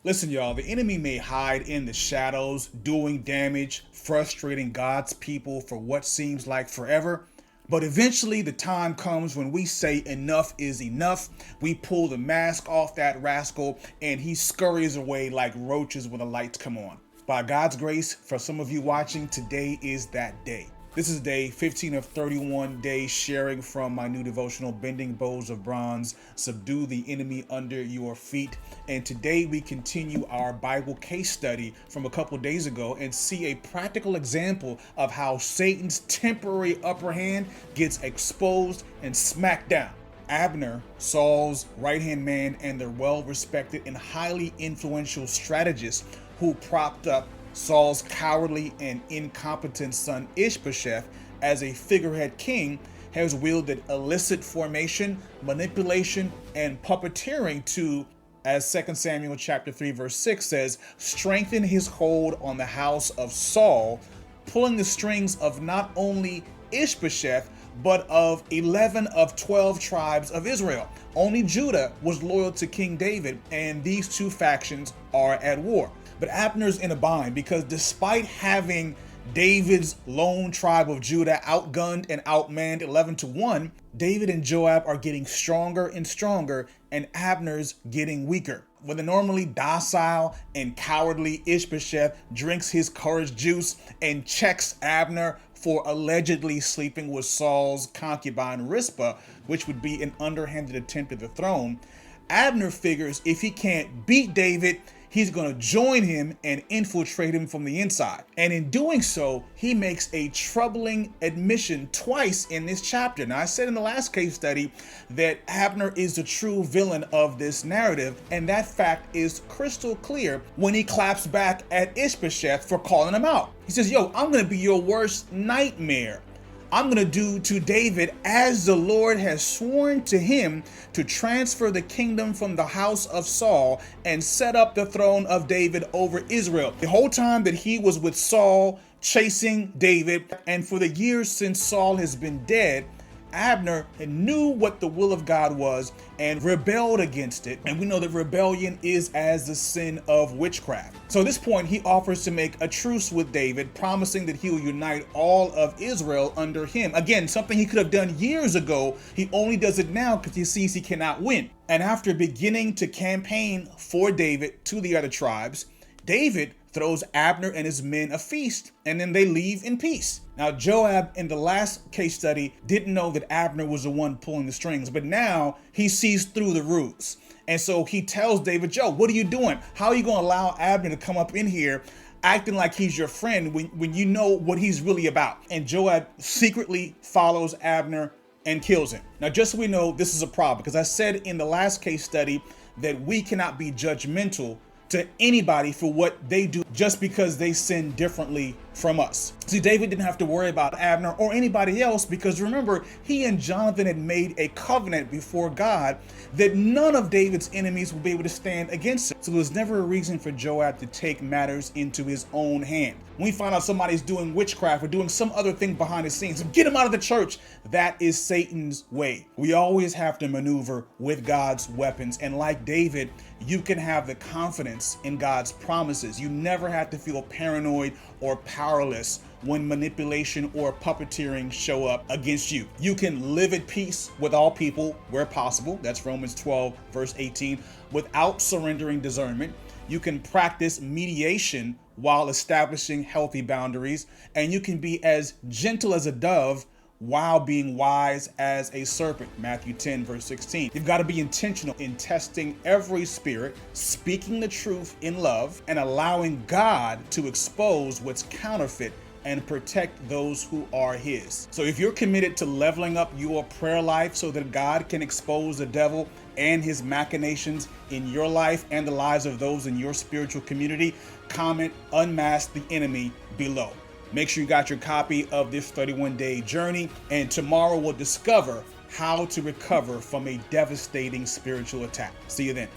Listen, y'all, the enemy may hide in the shadows, doing damage, frustrating God's people for what seems like forever. But eventually, the time comes when we say enough is enough. We pull the mask off that rascal, and he scurries away like roaches when the lights come on. By God's grace, for some of you watching, today is that day. This is day 15 of 31 days sharing from my new devotional, Bending Bows of Bronze, Subdue the Enemy Under Your Feet. And today we continue our Bible case study from a couple days ago and see a practical example of how Satan's temporary upper hand gets exposed and smacked down. Abner, Saul's right-hand man and the well-respected and highly influential strategist who propped up Saul's cowardly and incompetent son Ishbosheth as a figurehead king, has wielded illicit formation, manipulation, and puppeteering to, as 2 Samuel chapter 3 verse 6 says, strengthen his hold on the house of Saul, pulling the strings of not only Ishbosheth, but of 11 of 12 tribes of Israel. Only Judah was loyal to King David, and these two factions are at war. But Abner's in a bind because despite having David's lone tribe of Judah outgunned and outmanned 11-1, David and Joab are getting stronger and stronger, and Abner's getting weaker. When the normally docile and cowardly Ishbosheth drinks his courage juice and checks Abner for allegedly sleeping with Saul's concubine Rizpah, which would be an underhanded attempt at the throne, Abner figures if he can't beat David, he's going to join him and infiltrate him from the inside. And in doing so, he makes a troubling admission twice in this chapter. Now, I said in the last case study that Abner is the true villain of this narrative, and that fact is crystal clear when he claps back at Ishbosheth for calling him out. He says, yo, I'm going to be your worst nightmare. I'm going to do to David as the Lord has sworn to him to transfer the kingdom from the house of Saul and set up the throne of David over Israel. The whole time that he was with Saul chasing David, and for the years since Saul has been dead, Abner knew what the will of God was and rebelled against it. And we know that rebellion is as the sin of witchcraft. So at this point, he offers to make a truce with David, promising that he will unite all of Israel under him. Again, something he could have done years ago. He only does it now because he sees he cannot win. And after beginning to campaign for David to the other tribes, David throws Abner and his men a feast, and then they leave in peace. Now, Joab in the last case study didn't know that Abner was the one pulling the strings, but now he sees through the ruse. And so he tells David, Joe, what are you doing? How are you going to allow Abner to come up in here acting like he's your friend when you know what he's really about? And Joab secretly follows Abner and kills him. Now, just so we know, this is a problem, because I said in the last case study that we cannot be judgmental to anybody for what they do just because they sin differently from us. See, David didn't have to worry about Abner or anybody else because remember, he and Jonathan had made a covenant before God that none of David's enemies would be able to stand against him. So there was never a reason for Joab to take matters into his own hand. When we find out somebody's doing witchcraft or doing some other thing behind the scenes, get him out of the church. That is Satan's way. We always have to maneuver with God's weapons. And like David, you can have the confidence in God's promises. You never have to feel paranoid or powerless when manipulation or puppeteering show up against you. You can live at peace with all people where possible. That's Romans 12, verse 18, without surrendering discernment. You can practice mediation while establishing healthy boundaries, and you can be as gentle as a dove while being wise as a serpent, Matthew 10, verse 16. You've got to be intentional in testing every spirit, speaking the truth in love, and allowing God to expose what's counterfeit and protect those who are his. So if you're committed to leveling up your prayer life so that God can expose the devil and his machinations in your life and the lives of those in your spiritual community, comment "Unmask the Enemy" below. Make sure you got your copy of this 31-day journey, and tomorrow we'll discover how to recover from a devastating spiritual attack. See you then.